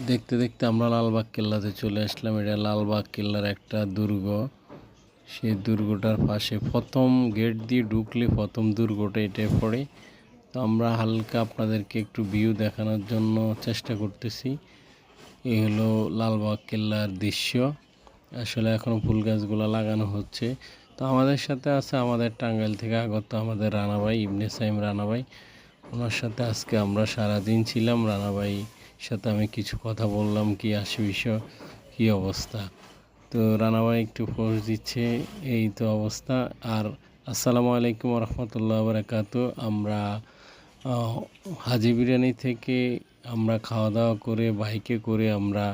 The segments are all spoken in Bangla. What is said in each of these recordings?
দেখতে দেখতে আমরা লালবাগ কেল্লাতে চলে আসলাম। এটা লালবাগ কেল্লার একটা দুর্গ। সেই দুর্গটার পাশে প্রথম গেট দিয়ে ঢুকলে প্রথম দুর্গটা এটাই পড়ে। তো আমরা হালকা আপনাদেরকে একটু ভিউ দেখানোর জন্য চেষ্টা করতেছি। এই হলো লালবাগ কেল্লার দৃশ্য। আসলে এখনও ফুল গাছগুলো লাগানো হচ্ছে। তো আমাদের সাথে আছে আমাদের টাঙ্গাইল থেকে আগত আমাদের রানা ভাই, ইবনে সাইম রানা ভাই। ওনার সাথে আজকে আমরা সারাদিন ছিলাম। রানা ভাই সাথে আমি কিছু কথা বললাম, কি বিষয়, কি অবস্থা। তো রানা ভাই একটু পোস্ট দিচ্ছে, এই তো অবস্থা। আর আসসালামু আলাইকুম রহমতুল্লাহ বারাকাতু। আমরা হাজি বিরিয়ানি থেকে আমরা খাওয়া দাওয়া করে বাইকে করে আমরা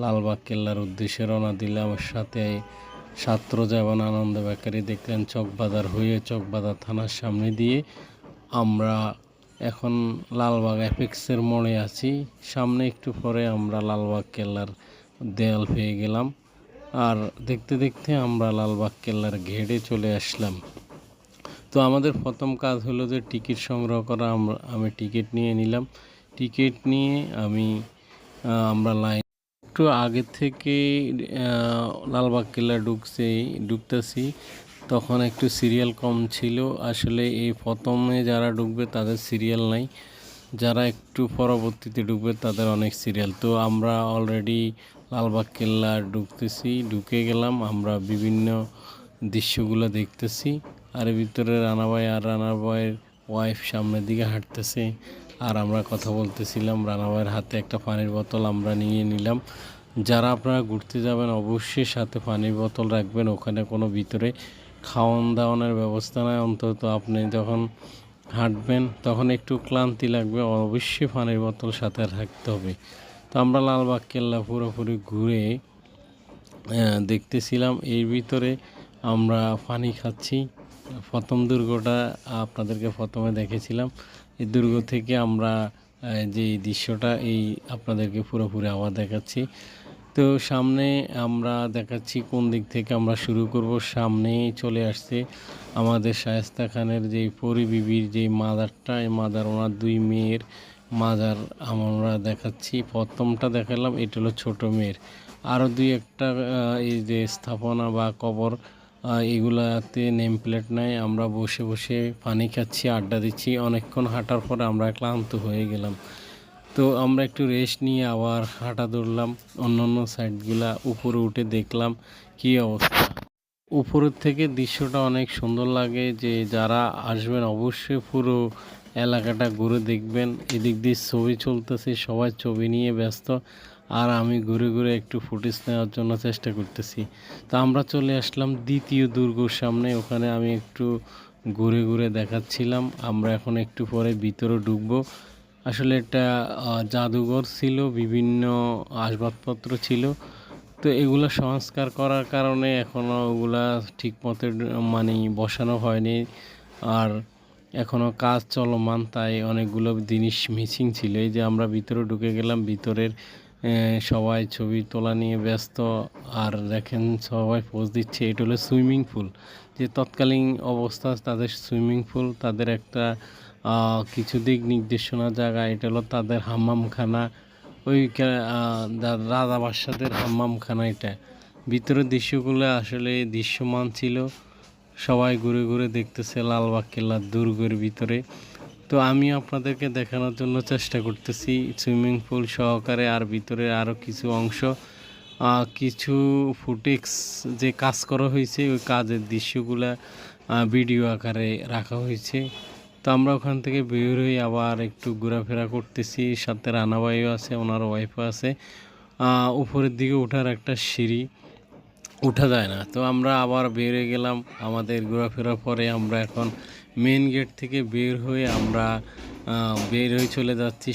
লালবাগ কেল্লার উদ্দেশ্যে রওনা দিলাম। সাথে ছাত্র যেমন আনন্দ বেকারি দেখলেন, চকবাজার হয়ে চকবাজার থানার সামনে দিয়ে আমরা এখন লালবাগ অ্যাপেক্সের মোড়ে আছি। সামনে একটু পরে আমরা লালবাগ কেল্লার দেয়াল পেয়ে গেলাম। আর দেখতে দেখতে আমরা লালবাগ কেল্লার ঘেটে চলে আসলাম। তো আমাদের প্রথম কাজ হলো যে টিকিট সংগ্রহ করা। আমি টিকিট নিয়ে নিলাম। টিকিট নিয়ে আমরা লাইন একটু আগে থেকে লালবাগ কেল্লা ঢুকতেছি, তখন একটু সিরিয়াল কম ছিল। আসলে এই প্রথমে যারা ঢুকবে তাদের সিরিয়াল নাই, যারা একটু পরবর্তীতে ঢুকবে তাদের অনেক সিরিয়াল। তো আমরা অলরেডি লালবাগ কেল্লা ঢুকে গেলাম। আমরা বিভিন্ন দৃশ্যগুলো দেখতেছি। আর ভিতরে রানা ভাই আর রানা ভাইয়ের ওয়াইফ সামনের দিকে হাঁটতেছে, আর আমরা কথা বলতেছিলাম। রানা ভাইয়ের হাতে একটা পানির বোতল আমরা নিয়ে নিলাম। যারা আপনারা ঘুরতে যাবেন অবশ্যই সাথে পানির বোতল রাখবেন। ওখানে কোনো ভিতরে খাওয়ান দাওয়ানোর ব্যবস্থা নাই। অন্তত আপনি যখন হাঁটবেন তখন একটু ক্লান্তি লাগবে, অবশ্যই পানির বোতল সাথে রাখতে হবে। তো আমরা লালবাগ কেল্লা পুরোপুরি ঘুরে দেখতেছিলাম। এর ভিতরে আমরা পানি খাচ্ছি। প্রথম দুর্গটা আপনাদেরকে প্রথমে দেখেছিলাম। এই দুর্গ থেকে আমরা যে দৃশ্যটা এই আপনাদেরকে পুরোপুরি আবার দেখাচ্ছি। তো সামনে আমরা দেখাচ্ছি কোন দিক থেকে আমরা শুরু করব। সামনেই চলে আসছে আমাদের শায়েস্তা খানের যে পরিবিবির যে মাজারটা, এই মাজার ওনার দুই মেয়ের মাজার আমরা দেখাচ্ছি। প্রথমটা দেখালাম, এটা হলো ছোট মেয়ের। আরও দুই একটা এই যে স্থাপনা বা কবর, এগুলাতে নেম প্লেট নাই। আমরা বসে বসে পানি খাচ্ছি, আড্ডা দিচ্ছি। অনেকক্ষণ হাঁটার পরে আমরা ক্লান্ত হয়ে গেলাম। তো আমরা একটু রেস্ট নিয়ে আবার হাঁটা ধরলাম। অন্য সাইডগুলা উপরে উঠে দেখলাম কি অবস্থা। উপরের থেকে দৃশ্যটা অনেক সুন্দর লাগে। যে যারা আসবেন অবশ্যই পুরো এলাকাটা ঘুরে দেখবেন। এদিক দিয়ে ছবি চলতেছে, সবাই ছবি নিয়ে ব্যস্ত, আর আমি ঘুরে ঘুরে একটু ফুটেজ নেওয়ার জন্য চেষ্টা করতেছি। তো আমরা চলে আসলাম দ্বিতীয় দুর্গর সামনে। ওখানে আমি একটু ঘুরে ঘুরে দেখাচ্ছিলাম। আমরা এখন একটু পরে ভিতরে ঢুকবো। আসলে এটা জাদুঘর ছিল, বিভিন্ন আসবাবপত্র ছিল। তো এগুলো সংস্কার করার কারণে এখনও ওগুলা ঠিক মতো মানে বসানো হয়নি, আর এখনও কাজ চলমান, তাই অনেকগুলো জিনিস মিসিং ছিল। এই যে আমরা ভিতরে ঢুকে গেলাম, ভিতরের সবাই ছবি তোলা নিয়ে ব্যস্ত। আর দেখেন সবাই পোজ দিচ্ছে। এটা হলো সুইমিং পুল, যে তৎকালীন অবস্থা তাদের সুইমিং পুল, তাদের একটা কিছু দিক নির্দেশনা জায়গা। এটা হলো তাদের হাম্মামখানা, ওই রাজা বাদশাদের হাম্মামখানা। এটা ভিতরের দৃশ্যগুলো আসলে দৃশ্যমান ছিল। সবাই ঘুরে ঘুরে দেখতেছে লালবাগ কেল্লার দুর্গের ভিতরে। তো আমি আপনাদেরকে দেখানোর জন্য চেষ্টা করতেছি সুইমিং পুল সহকারে। আর ভিতরে আরও কিছু অংশ, কিছু ফুটেক্স যে কাজ করা হয়েছে, ওই কাজের দৃশ্যগুলা ভিডিও আকারে রাখা হয়েছে। তো আমরা ওখান থেকে বের হয়ে আবার একটু ঘোরাফেরা করতেছি। সাথে রানা ভাইও আছে, ওনার ওয়াইফও আছে। উপরের দিকে ওঠার একটা সিঁড়ি, উঠা যায় না। তো আমরা আবার বের হয়ে গেলাম। আমাদের ঘোরাফেরার পরে আমরা এখন মেন গেট থেকে বের হয়ে চলে যাচ্ছি।